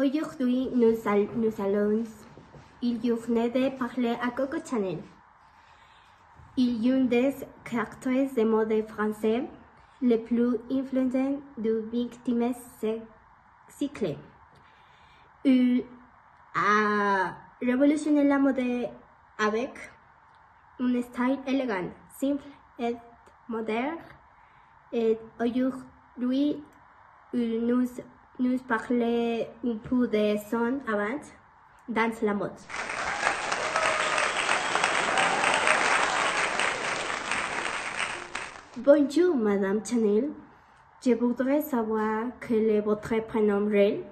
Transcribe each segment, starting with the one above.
Aujourd'hui, nous allons de parler à Coco Chanel. Il est une des créatrices de mode français les plus influentes du XXe siècle. Elle a révolutionné la mode avec un style élégant, simple et moderne. Et aujourd'hui, il nous parle un peu de son avant dans la mode. Bonjour, Madame Chanel. Je voudrais savoir quel est votre prénom réel.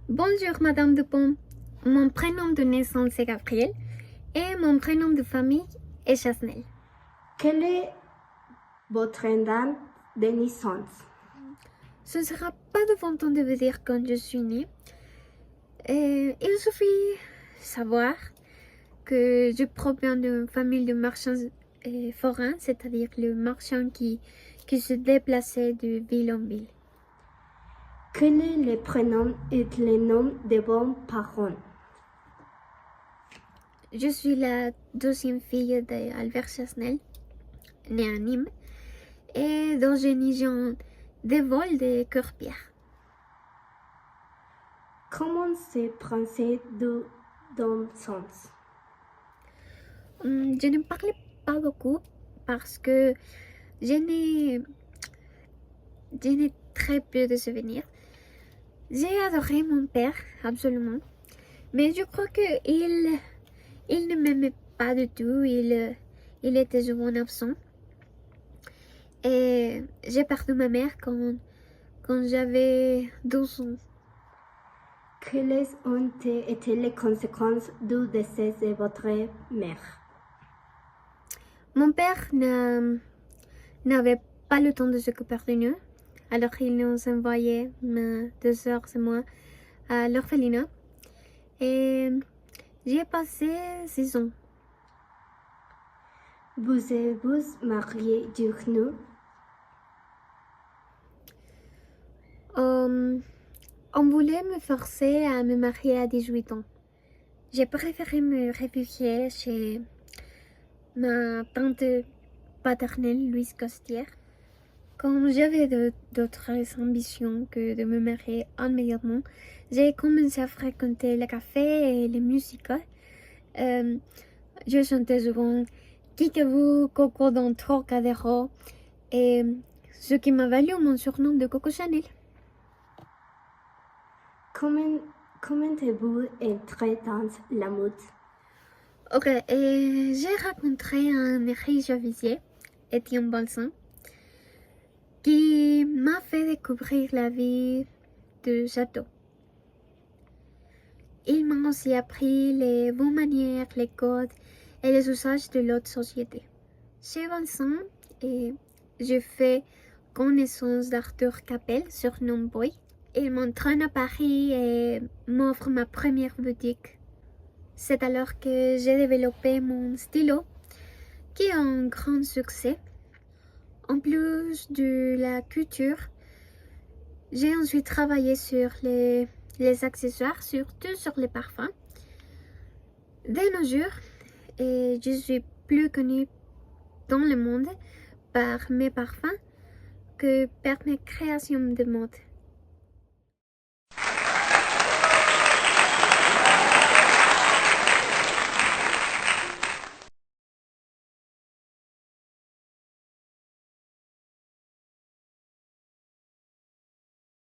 Bonjour, Madame Dupont. Mon prénom de naissance est Gabriel et mon prénom de famille est Chasnel. Quel est votre date de naissance? Ce ne sera pas de bon temps de vous dire quand je suis née. Il suffit de savoir que je proviens d'une famille de marchands forains, c'est-à-dire les marchands qui se déplaçaient de ville en ville. Quel est le prénom et le nom de vos parents? Je suis la deuxième fille d'Albert Chasnel, née à Nîmes, et d'origine des vols de Corpierre. Comment se prononce dans sens? Je ne parlais pas beaucoup parce que je n'ai très peu de souvenirs. J'ai adoré mon père, absolument, mais je crois qu'il ne m'aimait pas du tout, il était souvent absent. Et j'ai perdu ma mère quand j'avais 12 ans. Quelles ont été les conséquences du décès de votre mère? Mon père n'avait pas le temps de s'occuper de nous, alors il nous envoyait, mes deux sœurs et moi, à l'orphelinat. Et j'y ai passé 6 ans. Vous êtes-vous marié durant? On voulait me forcer à me marier à 18 ans. J'ai préféré me réfugier chez ma tante paternelle, Louise Costière. Comme j'avais d'autres ambitions que de me marier immédiatement, j'ai commencé à fréquenter le café et les musiques. Je chantais souvent Kickapoo, Coco dans Trocadéro, et ce qui m'a valu mon surnom de Coco Chanel. Comment vous entré dans la mode? Ok, et j'ai rencontré un riche officier, Étienne Balsan, qui m'a fait découvrir la vie de château. Il m'a aussi appris les bonnes manières, les codes et les usages de l'autre société. Chez Balsan, j'ai fait connaissance d'Arthur Capel, surnom Boy. Il m'entraîne à Paris et m'offre ma première boutique. C'est alors que j'ai développé mon stylo, qui a un grand succès. En plus de la couture, j'ai ensuite travaillé sur les accessoires, surtout sur les parfums. De nos jours, je suis plus connue dans le monde par mes parfums que par mes créations de mode.